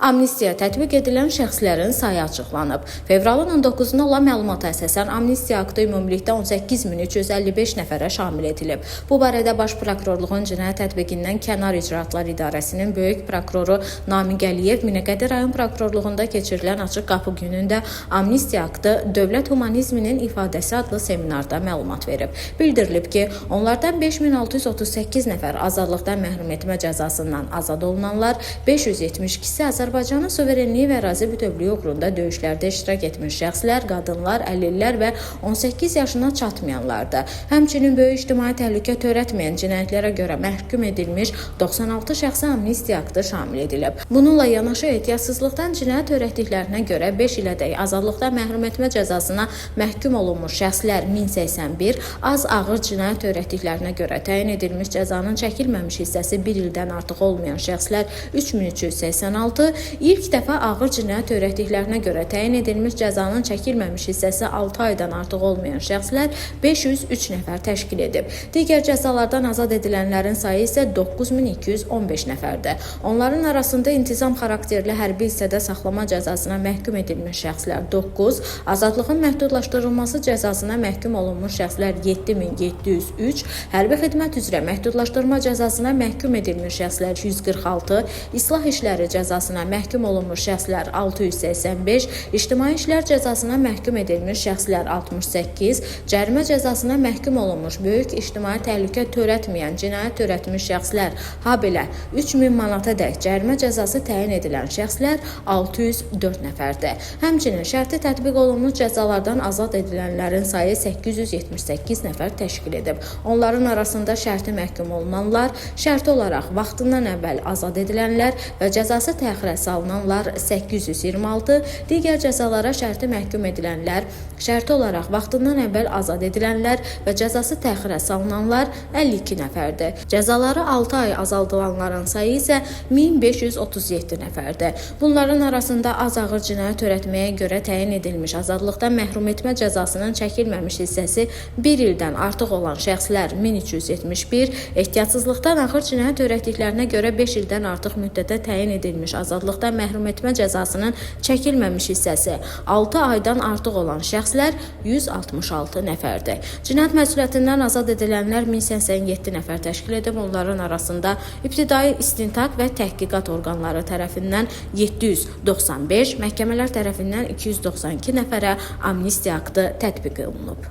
Amnistiya tətbiq edilən şəxslərin sayı açıqlanıb. Fevralın 19-da olan məlumata əsasən amnistiya aktı ümumilikdə 18.355 nəfərə şamil edilib. Bu barədə Baş Prokurorluğun Cinayət Tətbiqindən Kənar İcraatlar İdarəsinin böyük prokuroru Namiq Əliyev Minəqədi rayon prokurorluğunda keçirilən açıq qapı günündə amnistiya aktı dövlət humanizminin ifadəsi adlı seminarda məlumat verib. Bildirilib ki, onlardan 5638 nəfər azadlıqdan məhrum etmə cəzasından azad olunanlar, 572-si Azərbaycanın suverenliyi və ərazi bütövlüyü uğrunda döyüşlərdə iştirak etmiş şəxslər, qadınlar, əlillər və 18 yaşına çatmayanlardır. Həmçinin böyük ictimai təhlükə törətməyən cinayətlərə görə məhkum edilmiş 96 şəxsə amnistiya aktı şamil edilib. Bununla yanaşı ehtiyatsızlıqdan cinayət törətdiklərinə görə 5 ilədək azadlıqdan məhrum etmə cəzasına məhkum olunmuş şəxslər 1081, az ağır cinayət törətdiklərinə görə təyin edilmiş cəzanın çəkilməmiş hissəsi 1 ildən artıq olmayan şəxslər 3386, ilk dəfə ağır cinayət törətdiklərinə görə təyin edilmiş cəzanın çəkilməmiş hissəsi 6 aydan artıq olmayan şəxslər 503 nəfər təşkil edib. Digər cəzalardan azad edilənlərin sayı isə 9215 nəfərdir. Onların arasında intizam xarakterli hərbi hissədə saxlama cəzasına məhkum edilmiş şəxslər 9, azadlığın məhdudlaşdırılması cəzasına məhkum olunmuş şəxslər 7703, hərbi xidmət üzrə məhdudlaşdırma cəzasına məhkum edilmiş şəxslər 146, İslah işləri cəzasına məhkum olunmuş şəxslər 685, ictimai işlər cəzasına məhkum edilmiş şəxslər 68, cərimə cəzasına məhkum olunmuş böyük ictimai təhlükə törətməyən cinayət törətmiş şəxslər, habelə 3000 manatadək cərimə cəzası təyin edilən şəxslər 604 nəfərdir. Həmçinin şərti tətbiq olunmuş cəzalardan azad edilənlərin sayı 878 nəfər təşkil edib. Onların arasında şərti məhkum olunanlar, şərti olaraq vaxtından əvvəl azad edilənlər və cəzası təxirə salınanlar 826, digər cəzalara şərti məhkum edilənlər, şərti olaraq vaxtından əvvəl azad edilənlər və cəzası təxirə salınanlar 52 nəfərdir. Cəzaları 6 ay azaldılanların sayı isə 1537 nəfərdir. Bunların arasında az ağır cinayət törətməyə görə təyin edilmiş azadlıqdan məhrum etmə cəzasının çəkilməmiş hissəsi 1 ildən artıq olan şəxslər 1371, ehtiyatsızlıqdan ağır cinayət törətdiklərinə görə 5 ildən artıq müddətə təyin edilmiş azadlıqdan məhrum etmə cəzasının çəkilməmiş hissəsi 6 aydan artıq olan şəxslər 166 nəfərdir. Cinayət məsuliyyətindən azad edilənlər 1087 nəfər təşkil edib. Onların arasında ibtidai istintaq və təhqiqat orqanları tərəfindən 795, məhkəmələr tərəfindən 292 nəfərə amnistiya aktı tətbiq olunub.